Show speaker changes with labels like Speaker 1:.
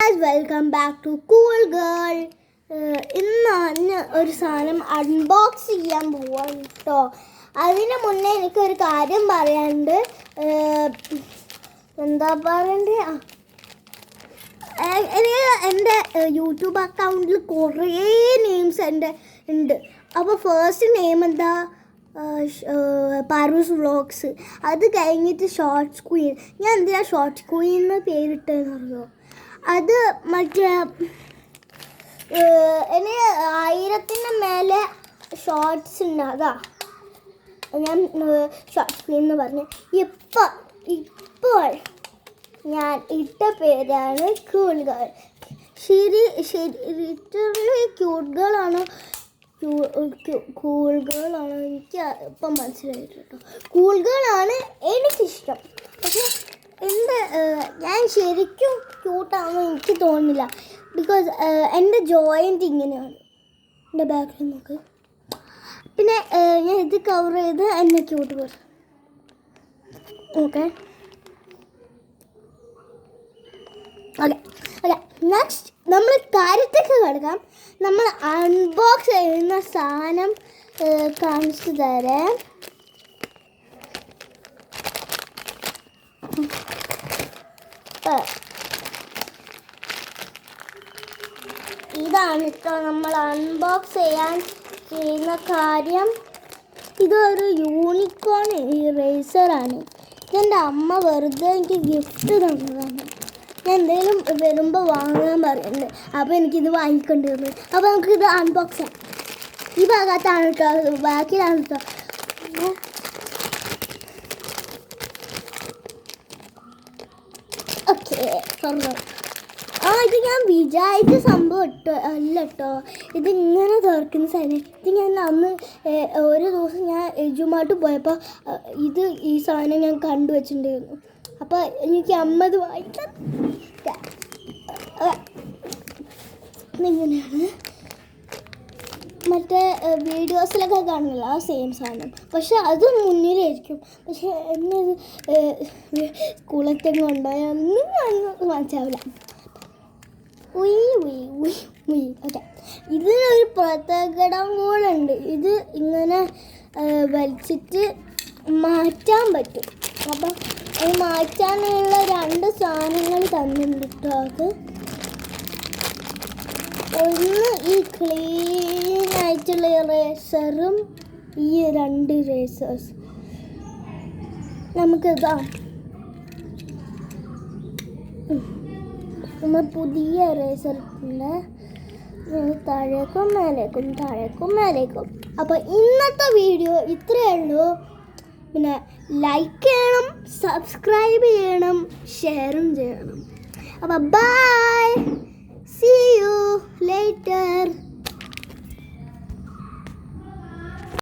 Speaker 1: Guys, welcome back to cool girl. ഇന്ന് ഞാൻ ഒരു സാധനം അൺബോക്സ് ചെയ്യാൻ പോവാണ് കേട്ടോ. അതിന് മുന്നേ എനിക്കൊരു കാര്യം പറയാനുണ്ട്. എന്താ പറയണ്ടേ, എൻ്റെ യൂട്യൂബ് അക്കൗണ്ടിൽ കുറേ നെയിംസ് എൻ്റെ ഉണ്ട്. അപ്പോൾ ഫസ്റ്റ് നെയിം എന്താ, പാറൂസ് വ്ളോഗ്സ്. അത് കഴിഞ്ഞിട്ട് ഷോർട്സ് ക്വീൻ. ഞാൻ എന്തിനാ ഷോർട്സ് ക്വീൻ എന്ന് പേരിട്ടെന്ന് അറിയോ? അത് മറ്റേ ഇനി 1000-ന് മേലെ ഷോർട്സ് ഉണ്ട്, അതാ ഞാൻ ഷോർട്സ് ക്വീൻ എന്ന് പറഞ്ഞു. ഇപ്പോൾ ഞാൻ ഇട്ട പേരാണ് കൂൾ ഗേൾ. ലിറ്ററലി ക്യൂട്ട് ഗേളാണോ കൂൾ ഗേളാണോ എനിക്ക് ഇപ്പം മനസ്സിലായിട്ട് കേട്ടോ. കൂൾ ഗേളാണ് എനിക്കിഷ്ടം. പക്ഷേ ഞാൻ ശരിക്കും ക്യൂട്ടാണെന്ന് എനിക്ക് തോന്നുന്നില്ല. ബിക്കോസ് എൻ്റെ ജോയിൻ്റ് ഇങ്ങനെയാണ്. എൻ്റെ ബാക്കിൽ നോക്ക്. പിന്നെ ഞാൻ ഇത് കവർ ചെയ്ത് എന്നെ ക്യൂട്ട് പോലെ. ഓക്കെ നെക്സ്റ്റ് നമ്മൾ കാര്യത്തേക്ക് കിടക്കാം. നമ്മൾ അൺബോക്സ് ചെയ്യുന്ന സാധനം കാണിച്ചു തരാം. ഇതാണ് കേട്ടോ നമ്മൾ അൺബോക്സ് ചെയ്യുന്ന കാര്യം. ഇതൊരു യൂണിക്കോൺ ഇറേസറാണ്. ഇതെൻ്റെ അമ്മ വെറുതെ എനിക്ക് ഗിഫ്റ്റ് തന്നതാണ്. ഞാൻ എന്തെങ്കിലും വരുമ്പോൾ വാങ്ങാൻ പറയുന്നുണ്ട്. അപ്പോൾ എനിക്കിത് വാങ്ങിക്കേണ്ടി വന്നു. അപ്പോൾ നമുക്കിത് അൺബോക്സ് ചെയ്യാം. ഈ ഭാഗത്താണ് കേട്ടോ, ബാക്കിലാണ് കേട്ടോ. ഓക്കെ, തുറന്നു. ഇത് ഞാൻ വിചാരിച്ച സംഭവം അല്ല കേട്ടോ. ഇതിങ്ങനെ തുറക്കുന്ന സാധനം. ഇത് ഞാൻ അന്ന് ഒരു ദിവസം ഞാൻ എജുമായിട്ട് പോയപ്പോൾ ഈ സാധനം ഞാൻ കണ്ടുവച്ചിട്ടുണ്ടായിരുന്നു. അപ്പോൾ എനിക്ക് അമ്മ ഇത് വായിക്കാൻ ഇങ്ങനെയാണ്. മറ്റേ വീഡിയോസിലൊക്കെ കാണില്ല ആ സെയിം സാധനം, പക്ഷെ അത് മുന്നിലായിരിക്കും. പക്ഷെ എന്നെ സ്കൂളൊക്കെ കൊണ്ടുപോയാൽ ഒന്നും മനസ്സിലാവില്ല. ഓക്കെ, ഇതിനൊരു പ്രത്യേകത കൂടെ ഉണ്ട്. ഇത് ഇങ്ങനെ വലിച്ചിട്ട് മാറ്റാൻ പറ്റും. അപ്പം അത് മാറ്റാനുള്ള 2 സാധനങ്ങൾ തന്നിട്ടുണ്ട് കേട്ടോ. അത് ഒന്ന് ഈ ക്ലീൻ ആയിട്ടുള്ള ഇറേസറും ഈ 2 ഇറേസേഴ്സ്. നമുക്കിതാ നമ്മൾ പുതിയ ഇറേസറിൻ്റെ താഴേക്കും മേലേക്കും. അപ്പോൾ ഇന്നത്തെ വീഡിയോ ഇത്രയേ ഉള്ളൂ. പിന്നെ ലൈക്ക് ചെയ്യണം, സബ്സ്ക്രൈബ് ചെയ്യണം, ഷെയറും ചെയ്യണം. അപ്പോൾ ബൈ.